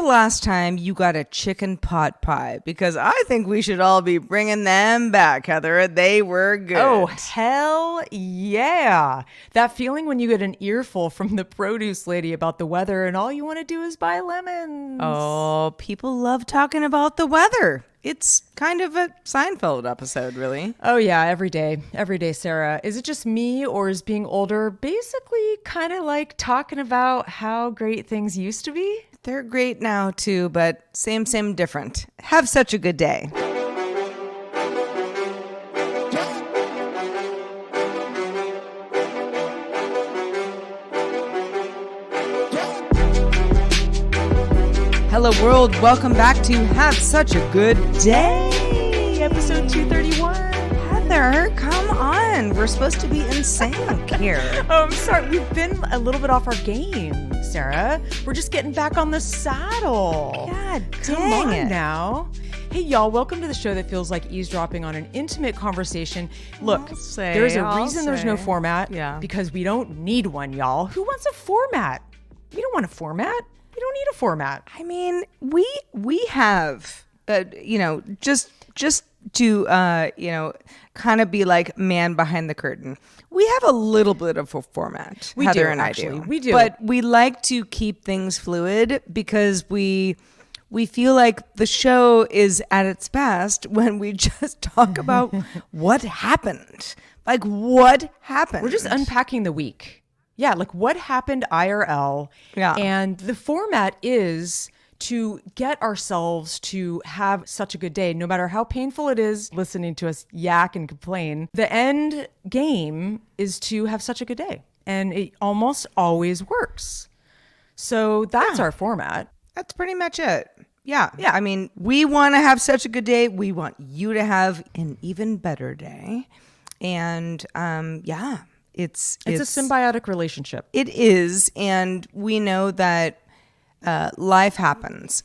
last time you got a chicken pot pie? Because I think we should all be bringing them back, Heather. They were good. Oh, hell yeah. That feeling when you get an earful from the produce lady about the weather and all you want to do is buy lemons. Oh, people love talking about the weather. It's kind of a Seinfeld episode, really. Oh, yeah, every day. Every day, Sarah. Is it just me, or is being older basically kind of like talking about how great things used to be? They're great now, too, but same, different. Have such a good day. Hello, world. Welcome back to Have Such a Good Day, episode 231. Heather, come on. We're supposed to be in sync here. Oh, I'm sorry. We've been a little bit off our game, Sarah. We're just getting back on the saddle. God, come on now. Hey, y'all, welcome to the show that feels like eavesdropping on an intimate conversation. Look, there's a reason there's no format. Yeah. Because we don't need one, y'all. Who wants a format? We don't want a format. We don't need a format. I mean, we have, just to, kind of be like man behind the curtain. We have a little bit of a format. Heather and I do. We do. But we like to keep things fluid because we feel like the show is at its best when we just talk about what happened. Like, what happened? We're just unpacking the week. Yeah, like what happened IRL. Yeah. And the format is to get ourselves to have such a good day, no matter how painful it is listening to us yak and complain. The end game is to have such a good day. And it almost always works. So that's our format. That's pretty much it. Yeah. I mean, we want to have such a good day. We want you to have an even better day. And It's a symbiotic relationship. It is, and we know that life happens.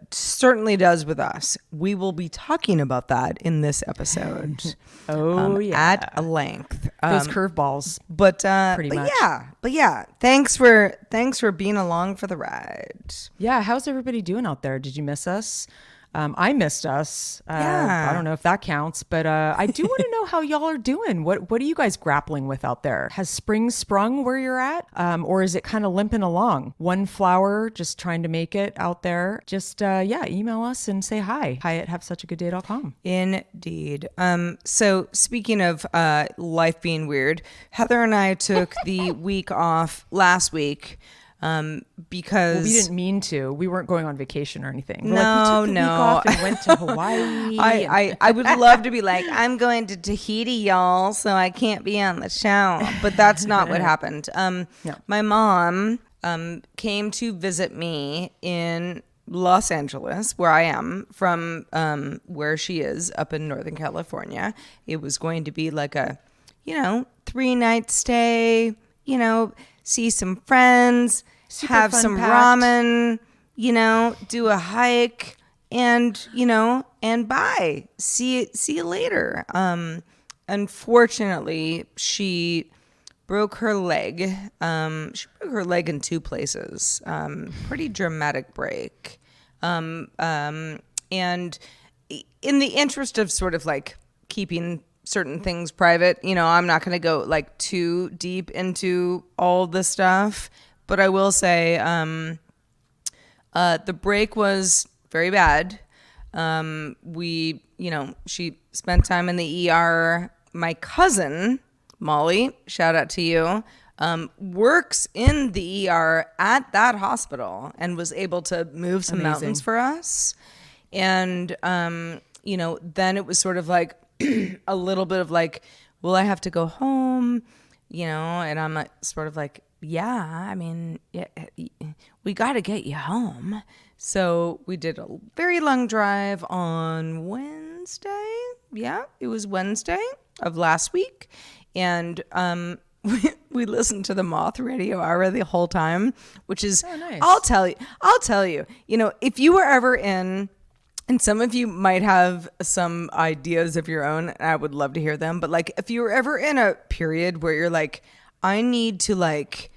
Certainly does with us. We will be talking about that in this episode. At a length. Those curveballs. But pretty much. Yeah. Thanks for being along for the ride. Yeah. How's everybody doing out there? Did you miss us? I missed us. Yeah. I don't know if that counts, but I do want to know how y'all are doing. What are you guys grappling with out there? Has spring sprung where you're at? Or is it kind of limping along? One flower, just trying to make it out there. Just, email us and say hi. Hi at havesuchagooddday.com. Indeed. So speaking of life being weird, Heather and I took the week off last week. Because we didn't mean to. We weren't going on vacation or anything. No, we took the week off and went to Hawaii. I would love to be like, I'm going to Tahiti, y'all, so I can't be on the show. But that's not what happened. No. My mom came to visit me in Los Angeles, where I am from, where she is up in Northern California. It was going to be like a, 3-night stay, see some friends, super have fun some packed. ramen, do a hike, and bye. See you later. Unfortunately, she broke her leg. She broke her leg in 2 places. Pretty dramatic break. And in the interest of sort of like keeping certain things private, I'm not going to go like too deep into all this stuff, but I will say the break was very bad. She spent time in the ER. My cousin, Molly, shout out to you, works in the ER at that hospital and was able to move some mountains for us. And, then it was sort of like, a little bit of like, will I have to go home? And I'm like, sort of like, yeah, we got to get you home. So we did a very long drive on Wednesday. Yeah, it was Wednesday of last week. And we listened to the Moth Radio Hour the whole time, which is, nice. I'll tell you, if you were ever in, and some of you might have some ideas of your own, and I would love to hear them. But like, if you were ever in a period where you're like, I need to like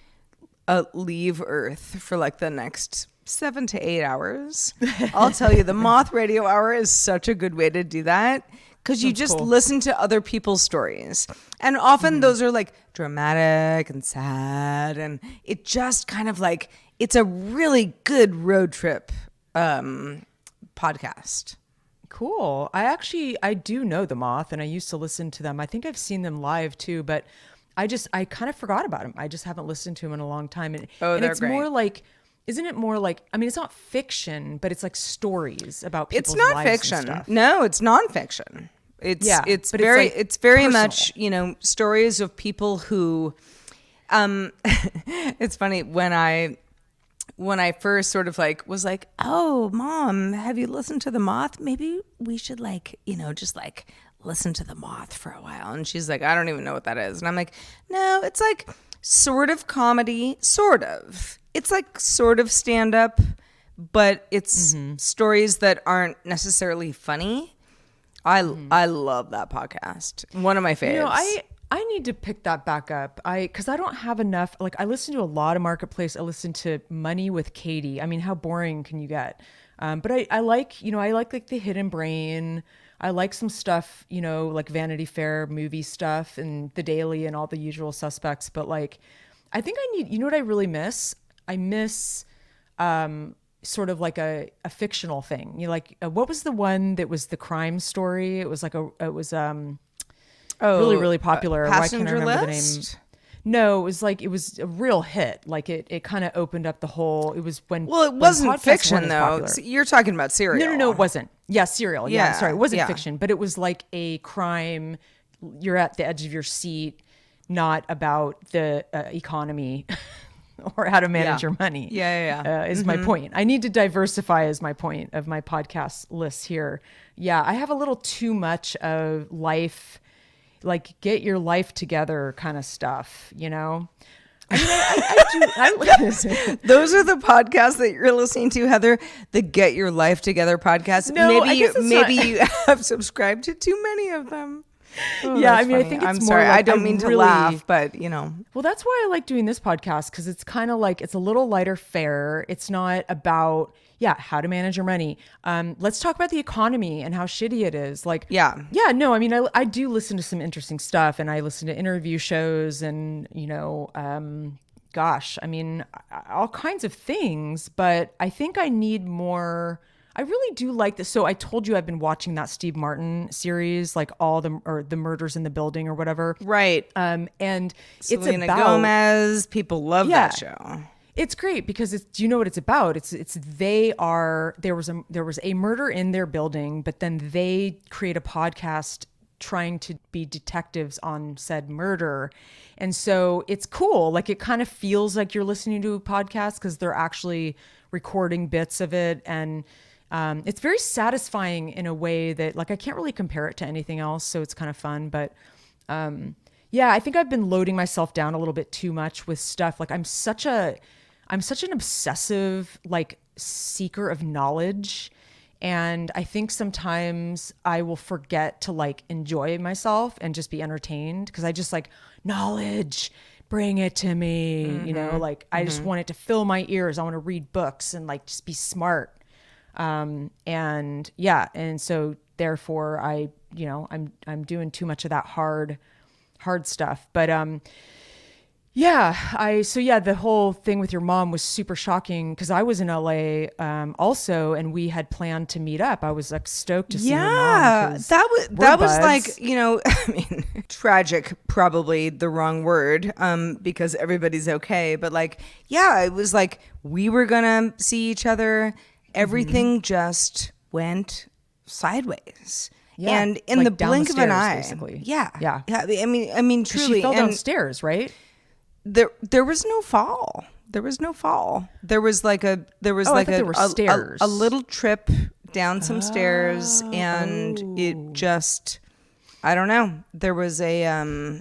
leave Earth for like the next 7 to 8 hours. I'll tell you, the Moth Radio Hour is such a good way to do that because you just listen to other people's stories. And often those are like dramatic and sad. And it just kind of like, it's a really good road trip podcast. Cool. I do know the Moth, and I used to listen to them. I think I've seen them live too, but I kind of forgot about them. I just haven't listened to them in a long time. And they're it's great. more like, isn't it more like, I mean, it's not fiction, but it's like stories about people's It's not lives fiction. and stuff. No, it's nonfiction. It's but very, it's, like, it's very personal. much, stories of people who, it's funny when I first sort of like was like, oh, Mom, have you listened to the Moth? Maybe we should just like listen to the Moth for a while. And she's like, I don't even know what that is. And I'm like, no, it's like sort of comedy, sort of. It's like sort of stand up, but it's stories that aren't necessarily funny. I love that podcast. One of my faves. I need to pick that back up. Because I don't have enough. Like, I listen to a lot of Marketplace. I listen to Money with Katie. I mean, how boring can you get? But I like like the Hidden Brain. I like some stuff, like Vanity Fair movie stuff and The Daily and all the usual suspects. But like, I think I need, what I really miss? I miss sort of like a fictional thing. What was the one that was the crime story? It was like really, really popular. Why can't I remember the name? No, it was a real hit. Like it kind of opened up the whole. It was when. Well, it wasn't fiction though. You're talking about Serial. No, it wasn't. Yeah, Serial. Yeah, sorry, it wasn't yeah. fiction, but it was like a crime. You're at the edge of your seat, not about the economy or how to manage your money. Yeah. Is my point. I need to diversify as my point of my podcast lists here. Yeah, I have a little too much of life. Like get your life together kind of stuff, I mean, I do. Those are the podcasts that you're listening to, Heather. The Get Your Life Together podcast. No, maybe you have subscribed to too many of them. Oh, yeah, I that's mean, funny. I think it's I'm more sorry. like I don't mean to laugh, but Well, that's why I like doing this podcast because it's kind of like it's a little lighter fare. It's not about how to manage your money. Let's talk about the economy and how shitty it is. Like, no, I mean, I do listen to some interesting stuff, and I listen to interview shows, and gosh, I mean, all kinds of things. But I think I need more. I really do like this. So I told you I've been watching that Steve Martin series, like the Murders in the Building or whatever. Right. And Selena it's about Gomez. People love that show. It's great because do you know what it's about? There was a murder in their building, but then they create a podcast trying to be detectives on said murder. And so it's cool. Like it kind of feels like you're listening to a podcast because they're actually recording bits of it. And it's very satisfying in a way that like I can't really compare it to anything else. So it's kind of fun. But I think I've been loading myself down a little bit too much with stuff. Like I'm such an obsessive like seeker of knowledge. And I think sometimes I will forget to like enjoy myself and just be entertained because I just like knowledge, bring it to me, like I just want it to fill my ears. I want to read books and like just be smart. And so therefore I'm doing too much of that hard stuff. But the whole thing with your mom was super shocking because I was in LA also, and we had planned to meet up. I was like stoked to see your mom. Yeah, that was like, I mean, tragic, probably the wrong word, because everybody's okay. But like, it was like we were gonna see each other. Everything just went sideways. Yeah, and in the blink of an eye, basically. Yeah. I mean, truly, she fell downstairs, right? There was no fall. There was like a little trip down some stairs, and it just, I don't know. There was a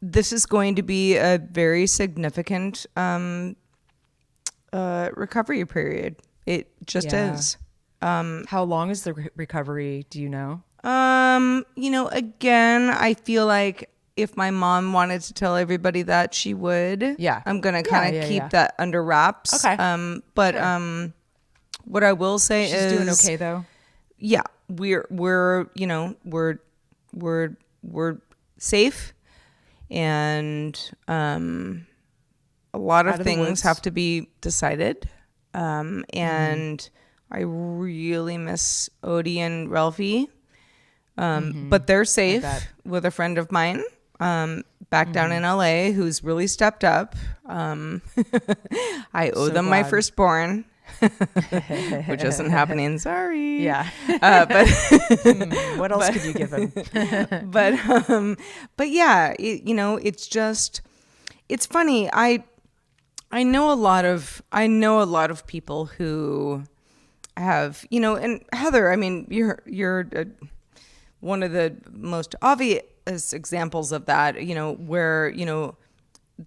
this is going to be a very significant recovery period. It just is. How long is the recovery? Do you know? Again, I feel like if my mom wanted to tell everybody that, she would. Yeah. I'm gonna Yeah, kind of yeah, keep yeah. that under wraps. Okay. But Sure. what I will say She's is, doing okay though. yeah, we're you know we're safe, and a lot of Out of the things woods. have to be decided. And I really miss Odie and Ralphie. But they're I bet. safe with a friend of mine back down in LA who's really stepped up. I owe So them my glad. firstborn, which isn't happening. Sorry. Yeah. But What else could you give him? but yeah, it's just it's funny. I know a lot of people who have, and Heather, I mean, you're one of the most obvious examples of that, where,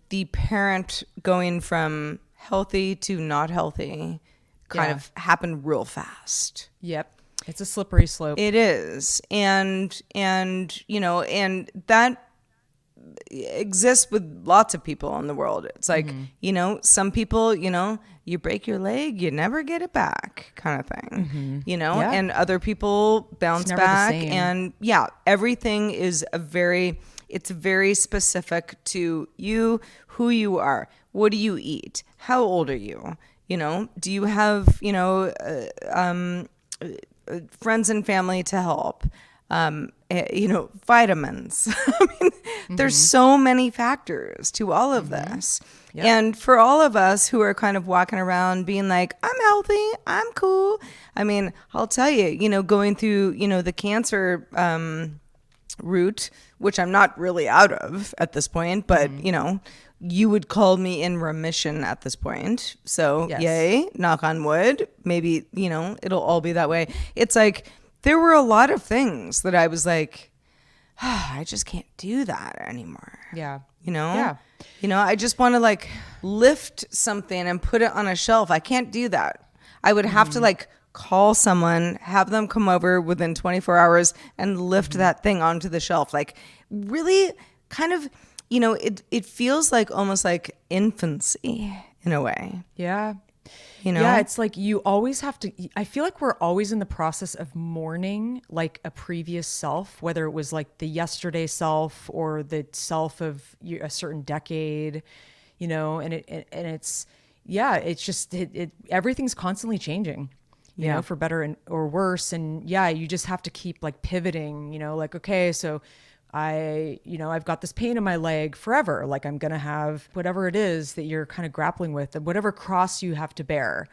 the parent going from healthy to not healthy kind Yeah. of happened real fast. Yep. It's a slippery slope. It is. And that exists with lots of people in the world. It's like, some people, you break your leg, you never get it back kind of thing, Yeah. and other people bounce never the back. same. And yeah, everything is it's very specific to you, who you are. What do you eat? How old are you? Do you have, friends and family to help? Vitamins. I mean, there's so many factors to all of this. Yep. And for all of us who are kind of walking around being like, I'm healthy, I'm cool. I mean, I'll tell you, going through, the cancer route, which I'm not really out of at this point, but, you would call me in remission at this point. So Yes. yay, knock on wood. Maybe, it'll all be that way. It's like, there were a lot of things that I was like, I just can't do that anymore. Yeah. Yeah. Yeah. I just want to like lift something and put it on a shelf. I can't do that. I would have to like call someone, have them come over within 24 hours and lift that thing onto the shelf. Like really kind of, it feels like almost like infancy in a way. Yeah. Yeah, it's like you always have to, I feel like we're always in the process of mourning like a previous self, whether it was like the yesterday self or the self of a certain decade, and it's, yeah, it's just, everything's constantly changing, you know, for better or worse. And yeah, you just have to keep like pivoting, like, okay, so I've got this pain in my leg forever. Like I'm going to have whatever it is that you're kind of grappling with, and whatever cross you have to bear,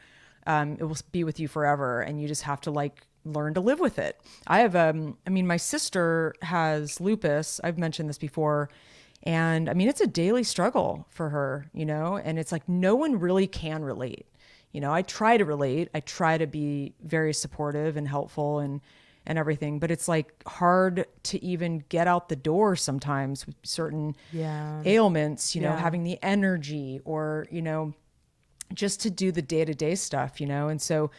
it will be with you forever. And you just have to like learn to live with it. My sister has lupus. I've mentioned this before. And I mean, it's a daily struggle for her, and it's like, no one really can relate. I try to relate. I try to be very supportive and helpful and everything, but it's like hard to even get out the door sometimes with certain ailments, having the energy or, just to do the day-to-day stuff, and so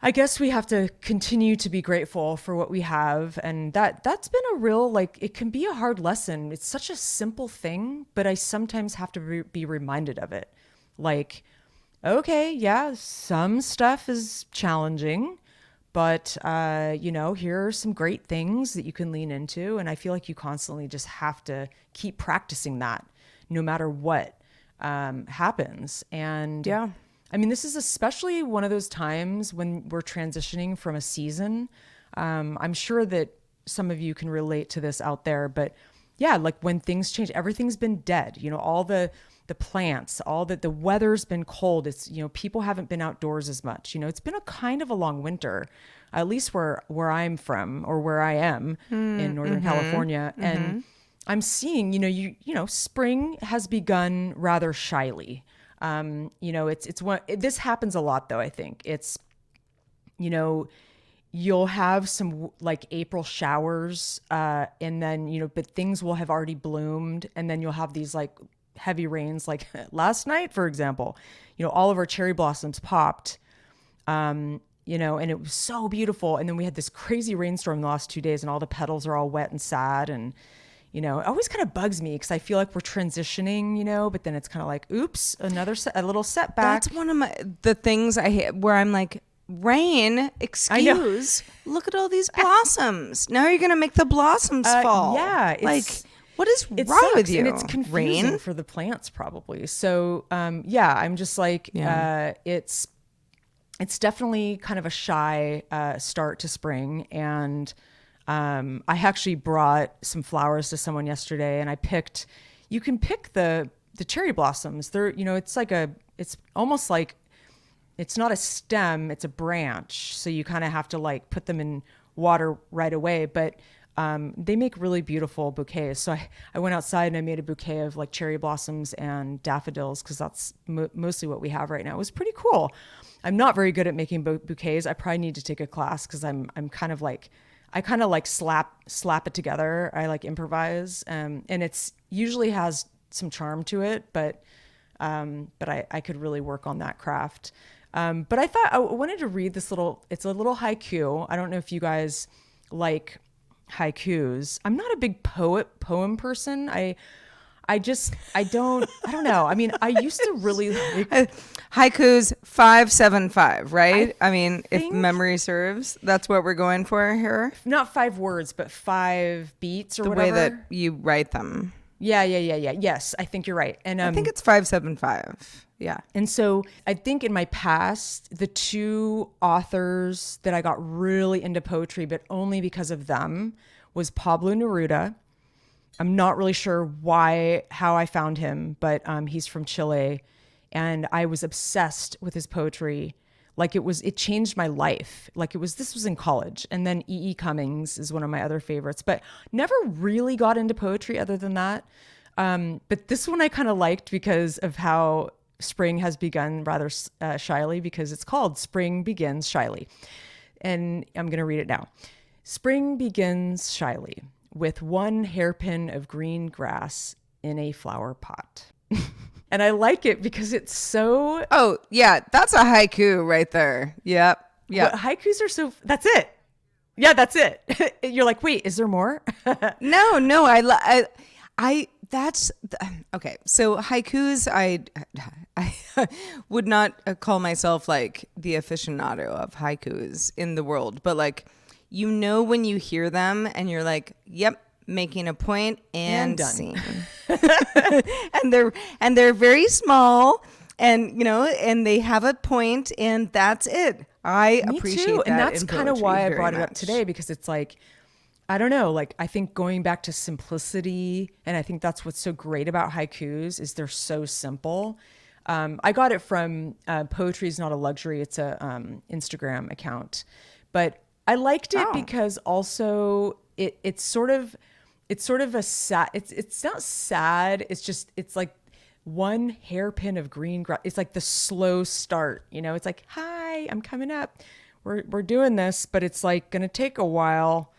I guess we have to continue to be grateful for what we have. And that's been a real, like, it can be a hard lesson. It's such a simple thing, but I sometimes have to be reminded of it. Like, okay, yeah, some stuff is challenging, but, here are some great things that you can lean into. And I feel like you constantly just have to keep practicing that no matter what happens. And Yeah. I mean, this is especially one of those times when we're transitioning from a season. I'm sure that some of you can relate to this out there, but yeah, like when things change, everything's been dead, all the plants, all that the weather's been cold. It's, people haven't been outdoors as much. It's been a kind of a long winter, at least where I'm from or where I am in Northern California. And I'm seeing, spring has begun rather shyly. It's this happens a lot though. I think it's, you'll have some like April showers, and then, but things will have already bloomed, and then you'll have these like heavy rains like last night, for example. All of our cherry blossoms popped, and it was so beautiful. And then we had this crazy rainstorm the last 2 days, and all the petals are all wet and sad. And, you know, it always kind of bugs me because I feel like we're transitioning, you know, but then it's kind of like, oops, a little setback. That's one of the things I hate where I'm like, rain, excuse, look at all these blossoms. Now you're going to make the blossoms fall. Yeah. Like, what is it wrong sucks, with you? and it's confusing rain? for the plants probably. So, yeah, I'm just like, it's definitely kind of a shy start to spring. And I actually brought some flowers to someone yesterday, and you can pick the cherry blossoms. They're, you know, it's almost like, it's not a stem, it's a branch. So you kind of have to like put them in water right away. But they make really beautiful bouquets. So I went outside and I made a bouquet of like cherry blossoms and daffodils because that's mostly what we have right now. It was pretty cool. I'm not very good at making bouquets. I probably need to take a class because I'm kind of like, I kind of like slap it together. I like improvise, and it's usually has some charm to it, but I could really work on that craft. But I thought I wanted to read it's a little haiku. I don't know if you guys like haikus. I'm not a big poem person. I don't know. I mean, I used to really like Haiku's 575, right? I mean, if think- memory serves, that's what we're going for here. not 5 words, but 5 beats or The whatever. way that you write them. Yeah. Yes, I think you're right. And I think it's 575. Yeah. And so I think in my past, the 2 authors that I got really into poetry, but only because of them, was Pablo Neruda. I'm not really sure how I found him, but he's from Chile, and I was obsessed with his poetry. Like it changed my life. Like this was in college. And then E.E. Cummings is one of my other favorites, but never really got into poetry other than that. But this one I kind of liked because of how spring has begun rather shyly, because it's called Spring Begins Shyly. And I'm going to read it now. Spring begins shyly with one hairpin of green grass in a flower pot. And I like it because it's so... Oh, yeah. That's a haiku right there. Yep. Yeah. Haikus are so... That's it. Yeah, that's it. You're like, wait, is there more? No. That's okay. So haikus, I would not call myself like the aficionado of haikus in the world, but like, you know, when you hear them and you're like, yep, making a point and done. scene. and they're very small, and you know, and they have a point, and that's it. I Me appreciate too. that, And that's kind of why I brought it up much. today, because it's like, I don't know, like I think going back to simplicity, and I think that's what's so great about haikus is they're so simple. I got it from Poetry is Not a Luxury. It's a Instagram account, but I liked it because also it's sort of a sad. It's not sad. It's like one hairpin of green grass. It's like the slow start. You know, it's like, hi, I'm coming up. We're doing this, but it's like gonna take a while.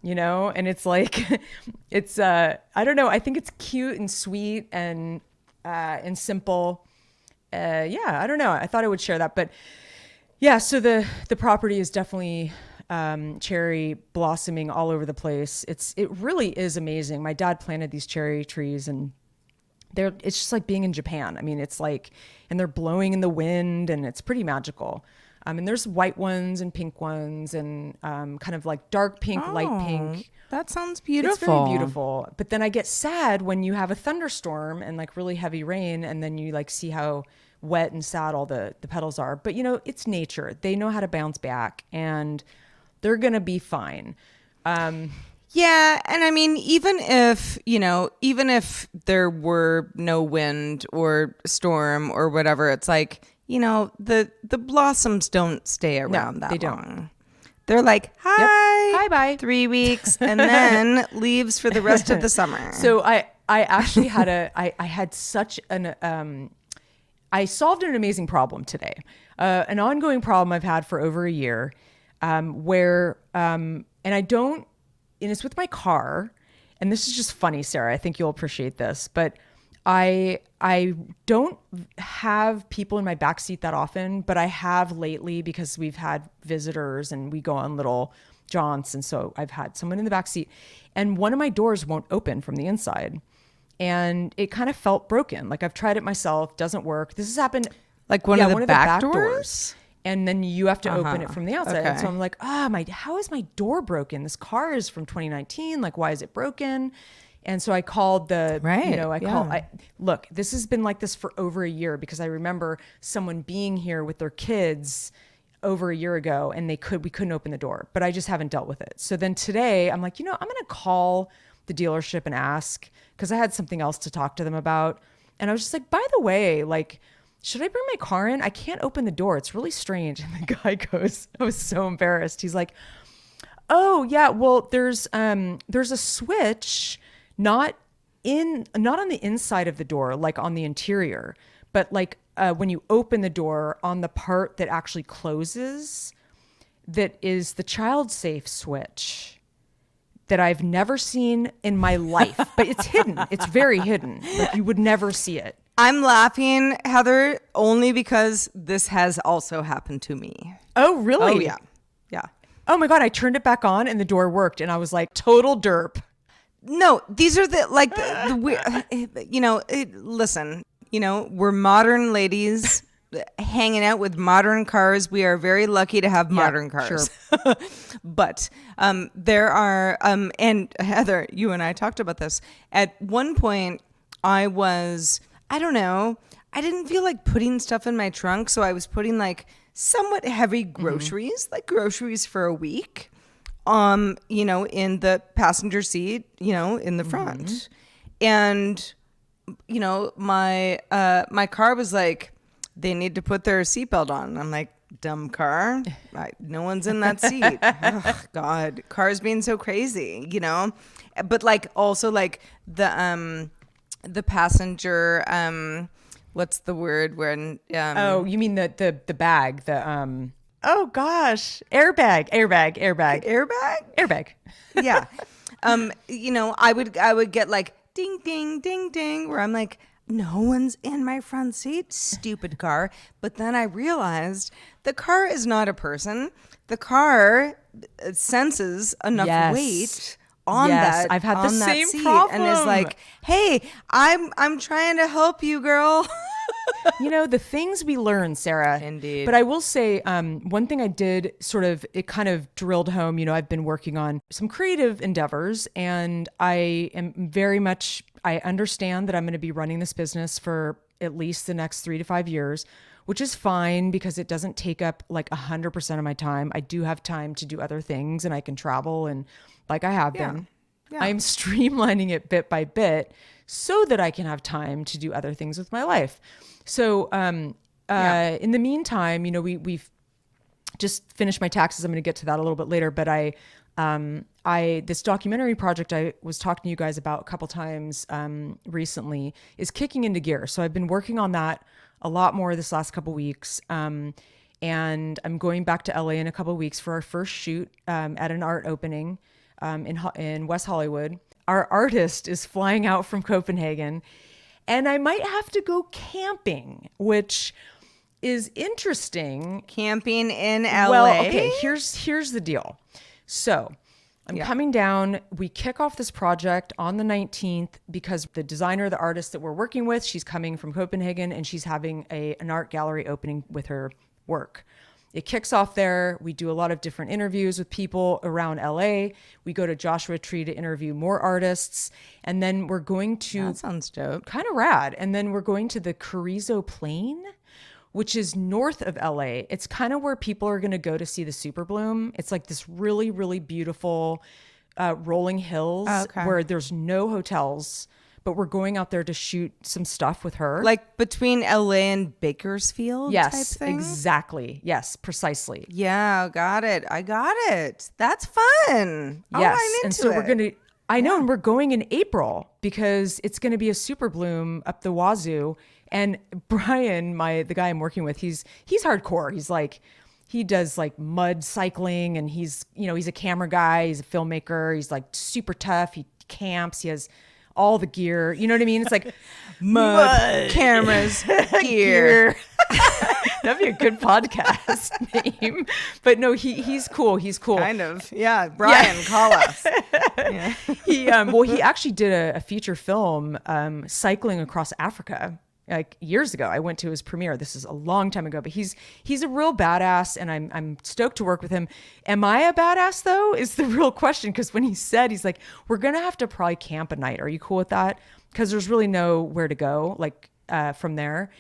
You know, and it's like, it's I don't know. I think it's cute and sweet and simple. Yeah, I don't know. I thought I would share that, but yeah. So the property is definitely cherry blossoming all over the place. It really is amazing. My dad planted these cherry trees, and it's just like being in Japan. I mean, it's like, and they're blowing in the wind, and it's pretty magical. And there's white ones and pink ones, and kind of like dark pink, light pink. That sounds beautiful. It's very beautiful. But then I get sad when you have a thunderstorm and like really heavy rain, and then you like see how wet and sad all the petals are. But you know, it's nature. They know how to bounce back, and they're going to be fine. Yeah, and I mean, even if there were no wind or storm or whatever, it's like, you know, the blossoms don't stay around that they don't. long. They're like, hi, Hi, bye. 3 weeks, and then leaves for the rest of the summer. So I actually had I had such an I solved an amazing problem today, an ongoing problem I've had for over a year, where and it's with my car, and this is just funny, Sarah. I think you'll appreciate this, but I don't have people in my backseat that often, but I have lately because we've had visitors and we go on little jaunts. And so I've had someone in the back seat, and one of my doors won't open from the inside. And it kind of felt broken. Like I've tried it myself, doesn't work. This has happened. Like one of the back doors? And then you have to open it from the outside. Okay. And so I'm like, how is my door broken? This car is from 2019. Like, why is it broken? And so I called look, this has been like this for over a year, because I remember someone being here with their kids over a year ago, and we couldn't open the door, but I just haven't dealt with it. So then today I'm like, I'm going to call the dealership and ask, because I had something else to talk to them about. And I was just like, by the way, like, should I bring my car in? I can't open the door. It's really strange. And the guy goes, I was so embarrassed. He's like, oh yeah, well, there's a switch, not on the inside of the door, like on the interior, but like when you open the door, on the part that actually closes, that is the child safe switch that I've never seen in my life. But it's hidden. It's very hidden. Like you would never see it. I'm laughing, Heather, only because this has also happened to me. Oh, really? Oh, yeah. Yeah. Oh my God, I turned it back on and the door worked, and I was like, total derp. No, these are listen, we're modern ladies hanging out with modern cars. We are very lucky to have modern cars. Sure. But there are, and Heather, you and I talked about this. At one point, I don't know, I didn't feel like putting stuff in my trunk. So I was putting like somewhat heavy groceries, like groceries for a week, in the passenger seat, in the front. And, my car was like, they need to put their seatbelt on. I'm like, dumb car. No one's in that seat. Oh, God, cars being so crazy, but like also like the passenger, what's the word when, oh, you mean the bag, oh gosh, airbag. Yeah. I would get like ding, ding, ding, ding, where I'm like, no one's in my front seat, stupid car. But then I realized the car is not a person. The car senses enough weight on that. I've had the same seat problem. And is like, hey, I'm trying to help you, girl. The things we learn, Sarah. Indeed. But I will say, one thing I did it kind of drilled home, I've been working on some creative endeavors, and I understand that I'm going to be running this business for at least the next 3 to 5 years, which is fine because it doesn't take up like 100% of my time. I do have time to do other things, and I can travel, and like I have been. Yeah. I'm streamlining it bit by bit so that I can have time to do other things with my life. So in the meantime, we've just finished my taxes. I'm going to get to that a little bit later, but this documentary project I was talking to you guys about a couple times recently is kicking into gear. So I've been working on that a lot more this last couple weeks. And I'm going back to LA in a couple weeks for our first shoot at an art opening in West Hollywood. Our artist is flying out from Copenhagen, and I might have to go camping, which is interesting. Camping in LA? Well, okay, here's the deal. So I'm coming down. We kick off this project on the 19th because the designer, the artist that we're working with, she's coming from Copenhagen, and she's having an art gallery opening with her work. It kicks off there. We do a lot of different interviews with people around LA. We go to Joshua Tree to interview more artists. And then we're going to... That sounds dope. Kind of rad. And then we're going to the Carrizo Plain, which is north of LA. It's kind of where people are going to go to see the super bloom. It's like this really, really beautiful rolling hills where there's no hotels. But we're going out there to shoot some stuff with her. Like between LA and Bakersfield type thing? Exactly. Yes, precisely. Yeah, got it. I got it. That's fun. Yes. I'm into and so it. we're going to, I know, and we're going in April because it's going to be a super bloom up the wazoo. And Brian, the guy I'm working with, he's hardcore. He's like, he does like mud cycling, and he's a camera guy. He's a filmmaker. He's like super tough. He camps. He has all the gear, you know what I mean? It's like mud cameras, gear. That'd be a good podcast name. But no, he's cool. He's cool. Kind of. Yeah. Brian, call us. Yeah. He actually did a feature film cycling across Africa. Like years ago, I went to his premiere. This is a long time ago, but he's a real badass, and I'm stoked to work with him. Am I a badass though? Is the real question. Because when he said, he's like, "We're gonna have to probably camp a night. Are you cool with that? Because there's really nowhere to go like from there."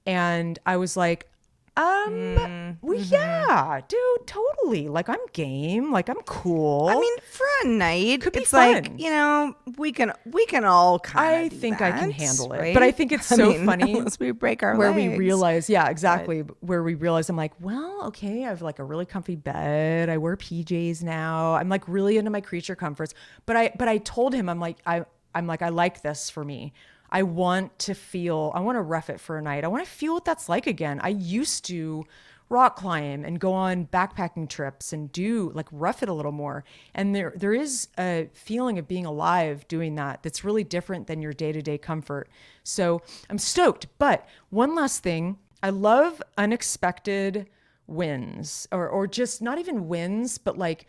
And I was like, well, yeah, dude, totally. Like, I'm game. Like, I'm cool. I mean, for a night, Could be it's fun. like, we can all kind I of think I can handle it. right? But I think it's so funny unless we break our where legs. we realize, yeah, exactly. Where we realize I'm like, well, okay, I have like a really comfy bed. I wear PJs now. I'm like really into my creature comforts. But I told him, I'm like, I like this for me. I want to rough it for a night. I want to feel what that's like again. I used to rock climb and go on backpacking trips and do like rough it a little more. And there is a feeling of being alive doing that that's really different than your day-to-day comfort. So I'm stoked. But one last thing, I love unexpected wins or just not even wins, but like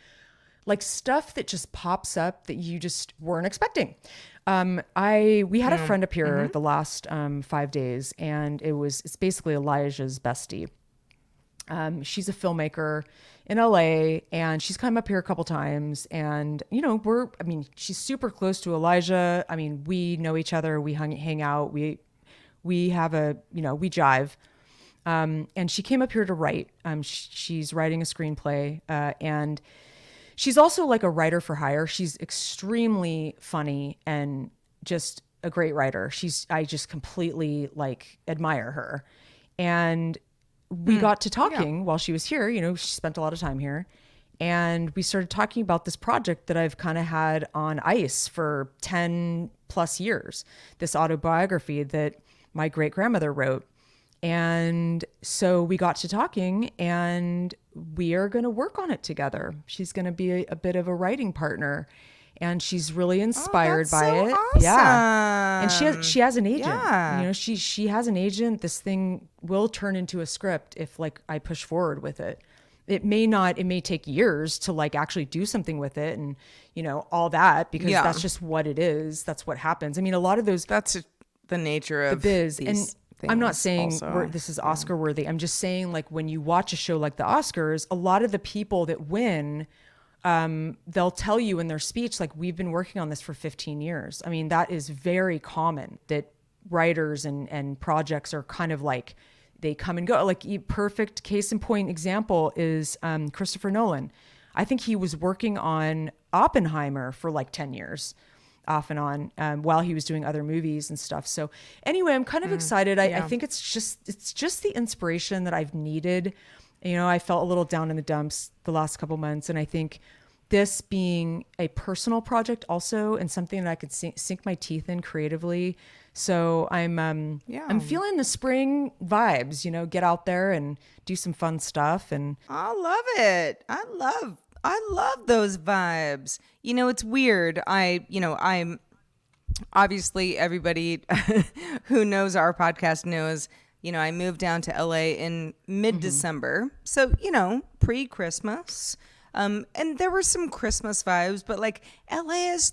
stuff that just pops up that you just weren't expecting. We had a friend up here the last 5 days, and it's basically Elijah's bestie. She's a filmmaker in LA, and she's come up here a couple times, and she's super close to Elijah. I mean, we know each other, we hang out, we have we jive. And she came up here to write. She's writing a screenplay, and she's also like a writer for hire. She's extremely funny and just a great writer. I just completely like admire her. And we got to talking while she was here. She spent a lot of time here. And we started talking about this project that I've kind of had on ice for 10 plus years, this autobiography that my great grandmother wrote. And so we got to talking, and we are going to work on it together. She's going to be a bit of a writing partner, and she's really inspired by it. Awesome. Yeah. And she has an agent. Yeah. She has an agent. This thing will turn into a script if like I push forward with it. It may take years to like actually do something with it and, all that, because that's just what it is. That's what happens. I mean, a lot of those, that's the nature of the biz. these And I'm not saying also. this is Oscar worthy. I'm just saying, like, when you watch a show like the Oscars, a lot of the people that win, they'll tell you in their speech, like, we've been working on this for 15 years. I mean, that is very common, that writers and projects are kind of like, they come and go. Like, perfect case in point example is Christopher Nolan. I think he was working on Oppenheimer for like 10 years. Off and on while he was doing other movies and stuff. So anyway, I'm kind of excited. I think it's just the inspiration that I've needed. I felt a little down in the dumps the last couple months, and I think this being a personal project also, and something that I could sink my teeth in creatively. So I'm feeling the spring vibes. Get out there and do some fun stuff. And I love it. I love those vibes. It's weird. I'm obviously, everybody who knows our podcast knows, I moved down to LA in mid-December. So, pre-Christmas. And there were some Christmas vibes, but like LA is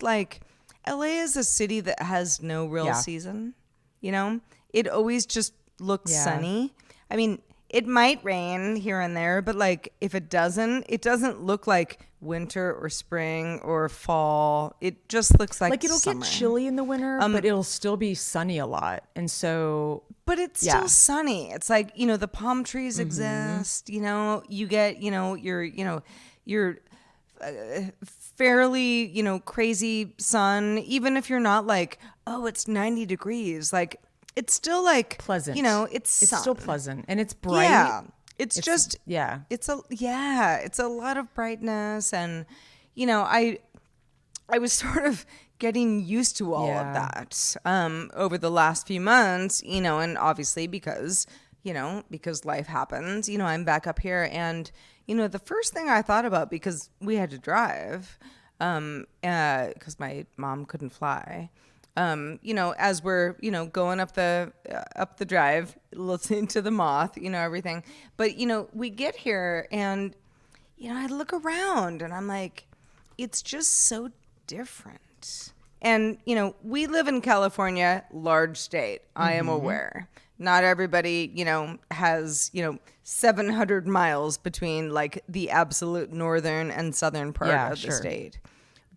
a city that has no real season. It always just looks sunny. I mean, it might rain here and there, but like if it doesn't look like winter or spring or fall. It just looks like it'll summer. get chilly in the winter, but it'll still be sunny a lot. And so, but it's still sunny. It's like, the palm trees exist, you get, your fairly, crazy sun, even if you're not like, oh, it's 90 degrees. Like, it's still like pleasant. It's still pleasant, and it's bright. Yeah. It's a lot of brightness, and I was sort of getting used to all of that over the last few months, and obviously because life happens, I'm back up here, and the first thing I thought about, because we had to drive because my mom couldn't fly, as we're, going up the drive, listening to the moth, everything. But, we get here and, I look around and I'm like, it's just so different. And, we live in California, large state. I am aware. Not everybody, has, 700 miles between like the absolute northern and southern part of the state.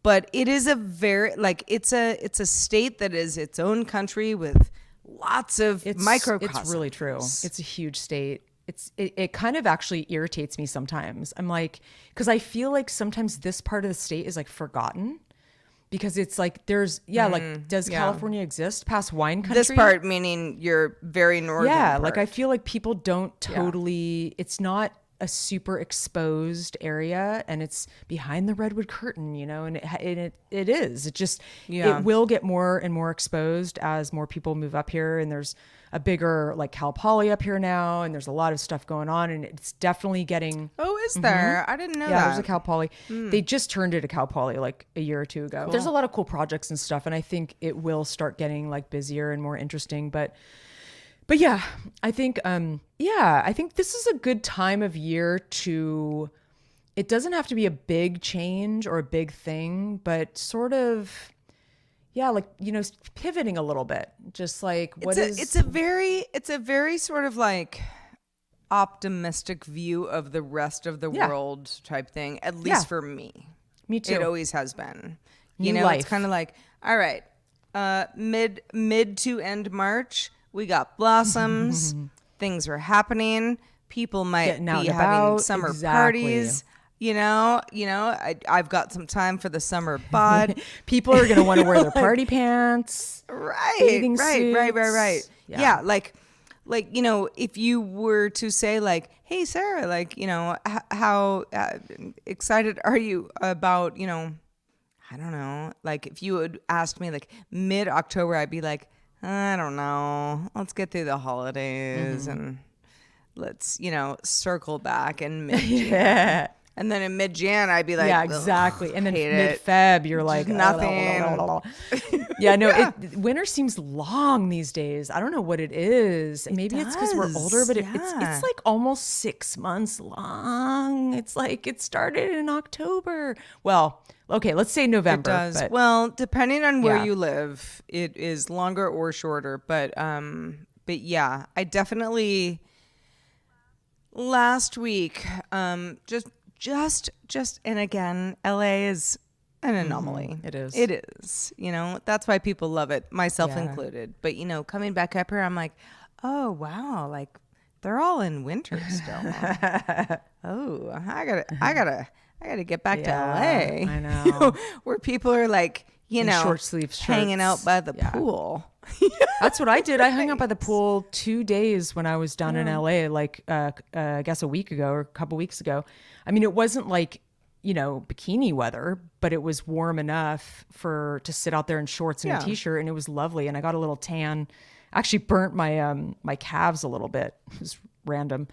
But it is a very it's a state that is its own country with lots of microcosms. It's really true. It's a huge state. It kind of actually irritates me sometimes. I'm like, because I feel like sometimes this part of the state is like forgotten. Because it's like does California exist past wine country? This part meaning you're very northern. Yeah, part. like I feel like people don't totally. It's not a super exposed area, and it's behind the redwood curtain, and it is. It just it will get more and more exposed as more people move up here, and there's a bigger like Cal Poly up here now, and there's a lot of stuff going on, and it's definitely getting. Oh, is there? I didn't know that. Yeah, there's a Cal Poly. They just turned it a Cal Poly like a year or two ago. Cool. There's a lot of cool projects and stuff, and I think it will start getting like busier and more interesting. But yeah, I think this is a good time of year to. It doesn't have to be a big change or a big thing, but sort of. Yeah, like, pivoting a little bit, just like it's a very sort of like optimistic view of the rest of the world type thing, at least for me. Me too. It always has been. Life. It's kind of like, all right, mid to end March, we got blossoms, things are happening, people might be having summer parties. I've got some time for the summer bod. People are going to want to wear their party pants. Right. Yeah. Like, if you were to say like, hey, Sarah, like, how excited are you about, I don't know, like if you would ask me like mid-October, I'd be like, I don't know. Let's get through the holidays and let's, circle back in mid-Jan. And then in mid-Jan, I'd be like, yeah, exactly. And then mid-Feb, you're like, nothing. Yeah, no, winter seems long these days. I don't know what it is. Maybe it's because we're older, but it's like almost 6 months long. It's like it started in October. Well, okay, let's say November. It does. Well, depending on where you live, it is longer or shorter. But yeah, I definitely last week just and again, LA is an anomaly. It is. It is. That's why people love it, myself included. But coming back up here, I'm like, oh wow, like they're all in winter still. Oh, I gotta get back to LA. I know. Where people are like, short sleeve shirts, hanging out by the pool. That's what I did. I hung out by the pool 2 days when I was down in LA, like I guess a week ago or a couple weeks ago. I mean, it wasn't like, bikini weather, but it was warm enough to sit out there in shorts and a t-shirt, and it was lovely. And I got a little tan. Actually burnt my calves a little bit. It was random.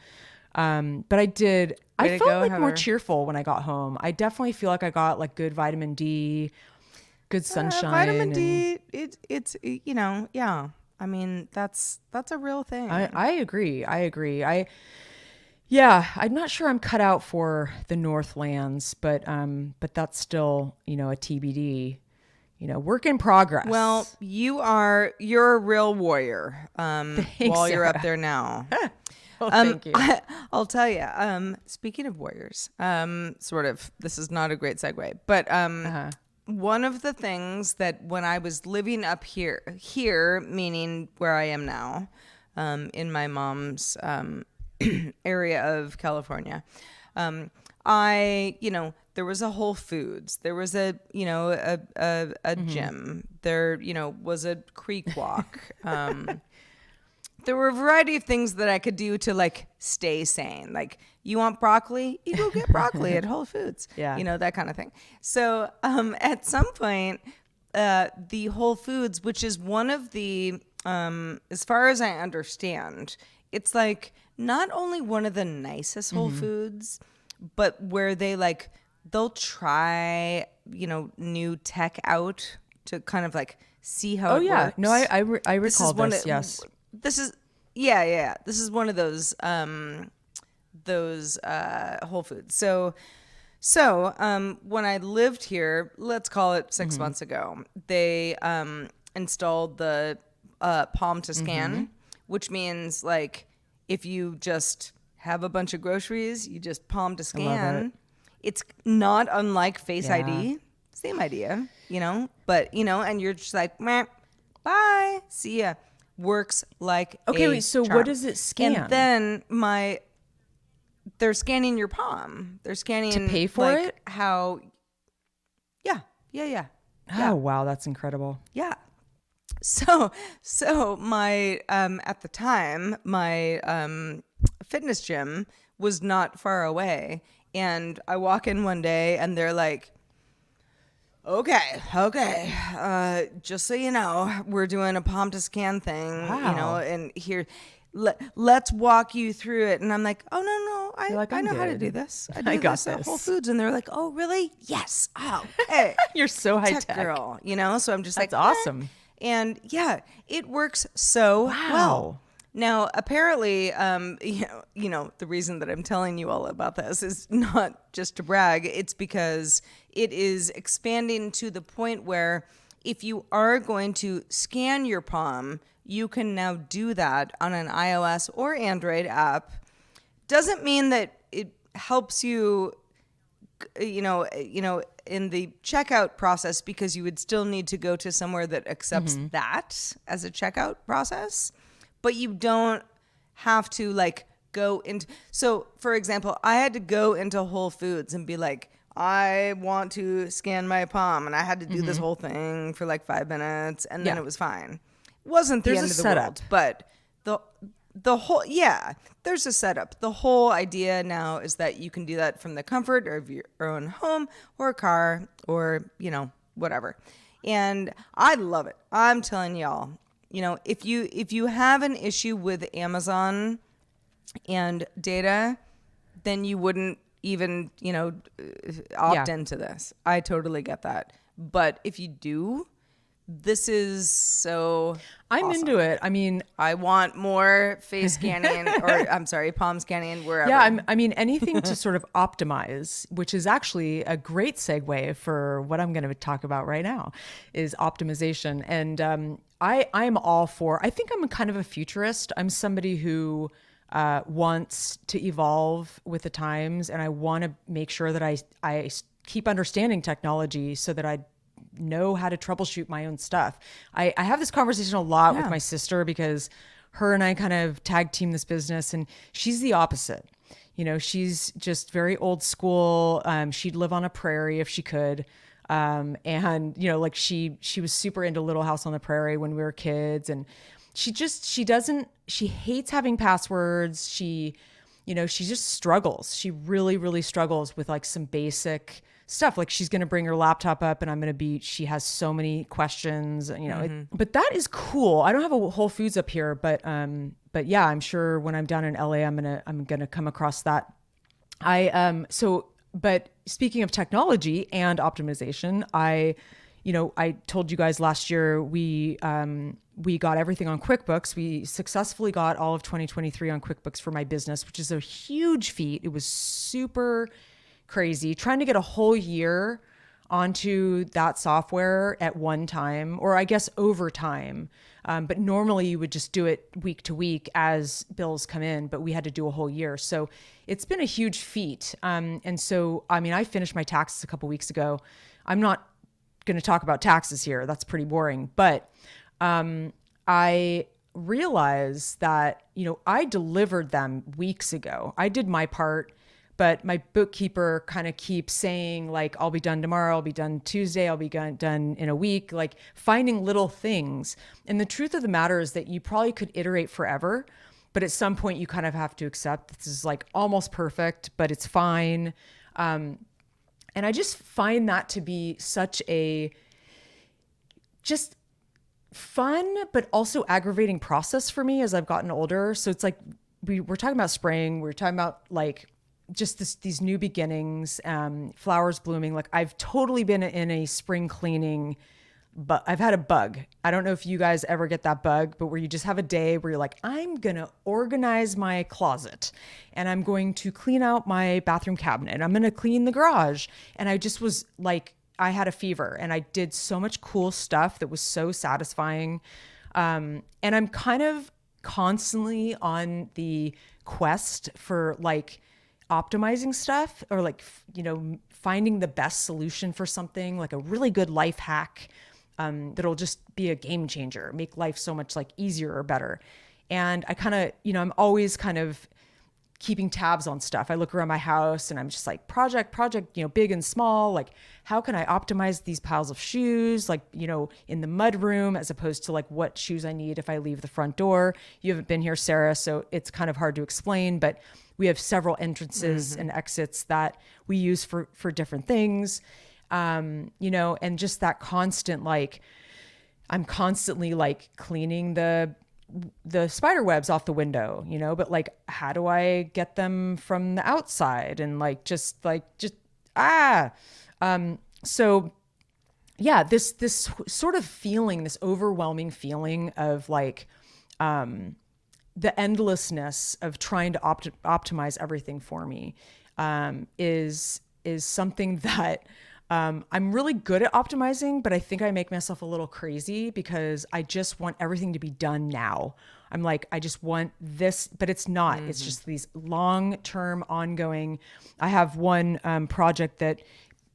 But I did. I felt like more cheerful when I got home. I definitely feel like I got like good vitamin D, good sunshine. Vitamin D, it's yeah. I mean, that's a real thing. I agree. I'm not sure I'm cut out for the Northlands, but that's still, a TBD, work in progress. Well, you're a real warrior. While you're up there now. Oh, thank you. I'll tell you. Speaking of warriors, sort of, this is not a great segue, but one of the things that when I was living up here, meaning where I am now, in my mom's area of California, there was a Whole Foods, there was a gym, there was a creek walk. There were a variety of things that I could do to like stay sane. Like, you want broccoli? You go get broccoli at Whole Foods. Yeah. That kind of thing. So at some point, the Whole Foods, which is one of the, as far as I understand, it's like not only one of the nicest Whole Foods, but where they'll try, new tech out to kind of like see how Oh it yeah. works. No, I This recall is one this. of, Yes. this is yeah. This is one of those Whole Foods. So when I lived here, let's call it 6 months ago, they installed the palm to scan, which means like if you just have a bunch of groceries, you just palm to I love it. scan. It's not unlike Face Yeah. ID, same idea, but and you're just like, meh, bye, see ya. Works like Okay, a wait. So what charm. does it And scan then they're scanning your palm. They're to scanning pay for like it? how, yeah, yeah, yeah, Oh yeah, wow, that's incredible. yeah. So my at the time my fitness gym was not far away, and I walk in one day and they're like, okay, just so you know, we're doing a palm to scan thing, Wow. and here, let's walk you through it. And I'm like, oh, no, You're like, I I'm know how to do good. this. I I do got this at Whole this. Foods. And they're like, oh, really? Yes. Oh, okay. You're so high Tech tech. girl, so I'm just That's like, awesome. And yeah, it works so well. Wow. Now, apparently, the reason that I'm telling you all about this is not just to brag. It's because it is expanding to the point where if you are going to scan your palm, you can now do that on an iOS or Android app. Doesn't mean that it helps you, in the checkout process, because you would still need to go to somewhere that accepts that as a checkout process, but you don't have to like go into. So, for example, I had to go into Whole Foods and be like, I want to scan my palm, and I had to do this whole thing for like 5 minutes, and then Yeah. it was fine. Wasn't the There's end a of the setup. world, but the whole, yeah, there's a setup. The whole idea now is that you can do that from the comfort of your own home or car or whatever, and I love it. I'm telling y'all, if you have an issue with Amazon and data, then you wouldn't even opt Yeah. into this. I totally get that, but if you do, this is so I'm awesome. into it. I mean, I want more face scanning, or I'm sorry, palm scanning, wherever. yeah, I mean, anything to sort of optimize, which is actually a great segue for what I'm going to talk about right now, is optimization. And I'm all for. I think I'm kind of a futurist. I'm somebody who wants to evolve with the times, and I want to make sure that I keep understanding technology so that I know how to troubleshoot my own stuff. I have this conversation a lot with Yeah. my sister because her and I kind of tag team this business, and she's the opposite. She's just very old school. She'd live on a prairie if she could. And like she was super into Little House on the Prairie when we were kids, and she hates having passwords. She just struggles. She really, really struggles with like some basic stuff. Like she's going to bring her laptop up and she has so many questions, but that is cool. I don't have a Whole Foods up here, but yeah, I'm sure when I'm down in LA, I'm going to come across that. But speaking of technology and optimization, I told you guys last year we got everything on QuickBooks. We successfully got all of 2023 on QuickBooks for my business, which is a huge feat. It was super crazy trying to get a whole year onto that software at one time, or I guess over time. But normally you would just do it week to week as bills come in, but we had to do a whole year. So it's been a huge feat. And so, I mean, I finished my taxes a couple weeks ago. I'm not going to talk about taxes here. That's pretty boring. But I realized that, I delivered them weeks ago. I did my part, but my bookkeeper kind of keeps saying like, I'll be done tomorrow, I'll be done Tuesday, I'll be done in a week, like finding little things. And the truth of the matter is that you probably could iterate forever, but at some point you kind of have to accept this is like almost perfect, but it's fine. And I just find that to be such a just fun, but also aggravating process for me as I've gotten older. So it's like, we're talking about spring, we're talking about like, just these new beginnings, flowers blooming. Like I've totally been in a spring cleaning but I've had a bug. I don't know if you guys ever get that bug, but where you just have a day where you're like, I'm going to organize my closet and I'm going to clean out my bathroom cabinet. I'm going to clean the garage. And I just was like, I had a fever and I did so much cool stuff that was so satisfying. And I'm kind of constantly on the quest for like optimizing stuff or like, finding the best solution for something, like a really good life hack that'll just be a game changer, make life so much like easier or better. And I kind of, I'm always kind of keeping tabs on stuff. I look around my house and I'm just like project, big and small. Like, how can I optimize these piles of shoes, like, in the mud room, as opposed to like what shoes I need if I leave the front door. You haven't been here, Sarah, so it's kind of hard to explain, but we have several entrances and exits that we use for different things. And just that constant, like, I'm constantly like cleaning the spider webs off the window, but like, how do I get them from the outside? And so yeah, this sort of feeling, this overwhelming feeling of like, the endlessness of trying to optimize everything for me, is something that, I'm really good at optimizing, but I think I make myself a little crazy because I just want everything to be done now. I'm like, I just want this, but it's not. Mm-hmm. It's just these long-term ongoing. I have one project that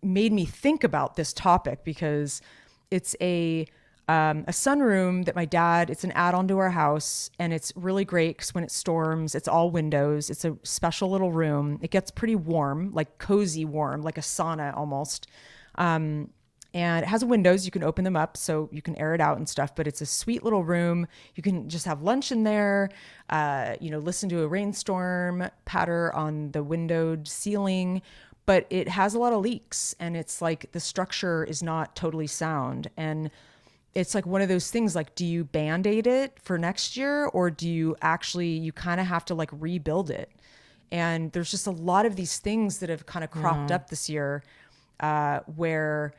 made me think about this topic because it's a sunroom that my dad, it's an add-on to our house, and it's really great because when it storms, it's all windows. It's a special little room. It gets pretty warm, like cozy warm, like a sauna almost. And it has windows. You can open them up so you can air it out and stuff, but it's a sweet little room. You can just have lunch in there, listen to a rainstorm patter on the windowed ceiling, but it has a lot of leaks and it's like the structure is not totally sound. And it's like one of those things, like, do you Band-Aid it for next year or do you kind of have to like rebuild it? And there's just a lot of these things that have kind of cropped up this year, where,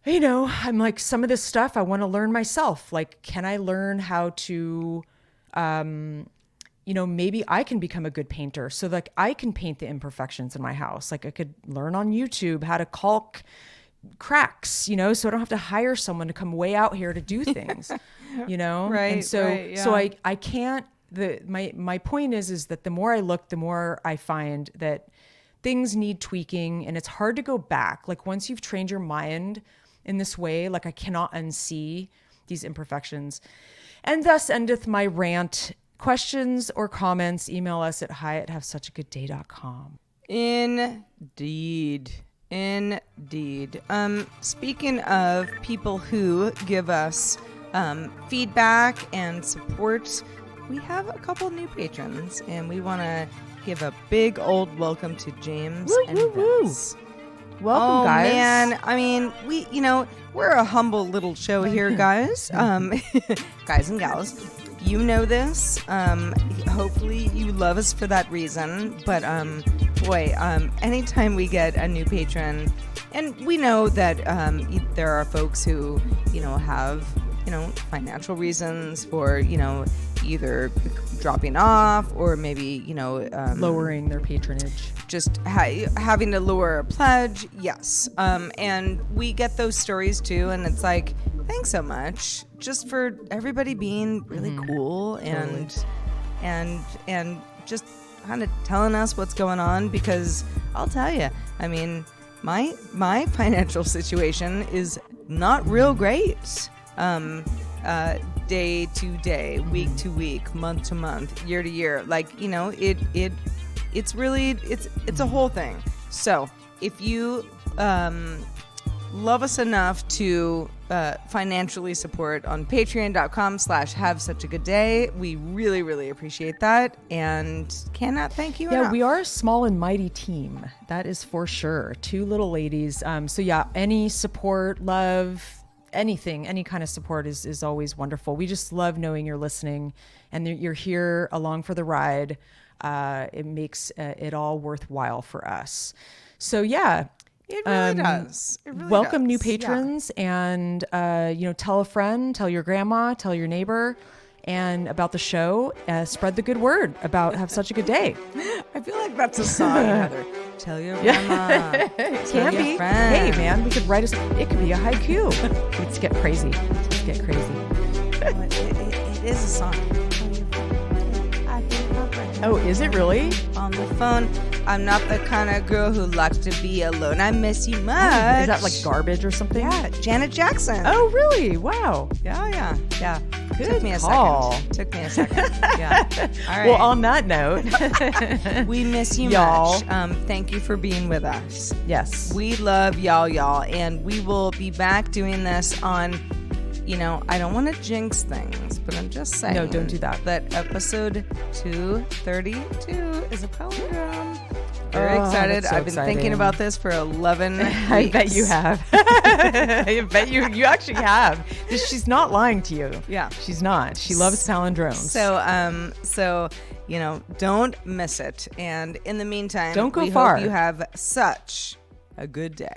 I'm like, some of this stuff I want to learn myself. Like, can I learn how to, maybe I can become a good painter so like I can paint the imperfections in my house. Like I could learn on YouTube how to caulk cracks, so I don't have to hire someone to come way out here to do things, Right. And so, right, yeah. so I can't, my point is that the more I look, the more I find that things need tweaking and it's hard to go back. Like once you've trained your mind in this way, like I cannot unsee these imperfections. And thus endeth my rant. Questions or comments, email us at hi@havesuchagoodday.com. Indeed. Speaking of people who give us feedback and support, we have a couple new patrons, and we want to give a big old welcome to James and Vince. Welcome, guys. Man, I mean, we're a humble little show here, guys. Guys and gals. You know this. Hopefully you love us for that reason. But anytime we get a new patron, and we know that there are folks who, have, financial reasons for, either dropping off or maybe, lowering their patronage. Just having to lower a pledge. Yes. And we get those stories too. And it's like, thanks so much just for everybody being really cool and just kind of telling us what's going on, because I'll tell you, I mean, my financial situation is not real great. Day to day, week to week, month to month, year to year. Like, it's really, it's a whole thing. So if you love us enough to financially support on patreon.com/havesuchagoodday, we really, really appreciate that and cannot thank you enough. We are a small and mighty team. That is for sure. Two little ladies. So yeah, any support, love, anything, any kind of support is always wonderful. We just love knowing you're listening and that you're here along for the ride. It makes it all worthwhile for us. So yeah, It really does. It really Welcome new does. patrons, and tell a friend, tell your grandma, tell your neighbor, and about the show. Spread the good word about Have Such a Good Day. I feel like that's a song, Heather. Tell your grandma. It Tell can your be. friend. Hey, man, we could write it could be a haiku. Let's get crazy. Let's get crazy. It is a song. Oh, is it really? On the phone. I'm not the kind of girl who likes to be alone. I miss you much. Is that like garbage or something? Yeah, Janet Jackson. Oh, really? Wow. Yeah. Good Took me a call. second. Yeah. All right. Well, on that note, we miss you Y'all. much. Thank you for being with us. yes. We love y'all, and we will be back doing this on, I don't want to jinx things, but I'm just saying. No, don't do that. That episode 232 is a palindrome. Very Oh, excited. that's so I've been thinking exciting. about this for 11 weeks. I bet you have. I bet you actually have. She's not lying to you. Yeah. She's not. She loves palindromes. So, don't miss it. And in the meantime, Don't go we far. hope you have such a good day.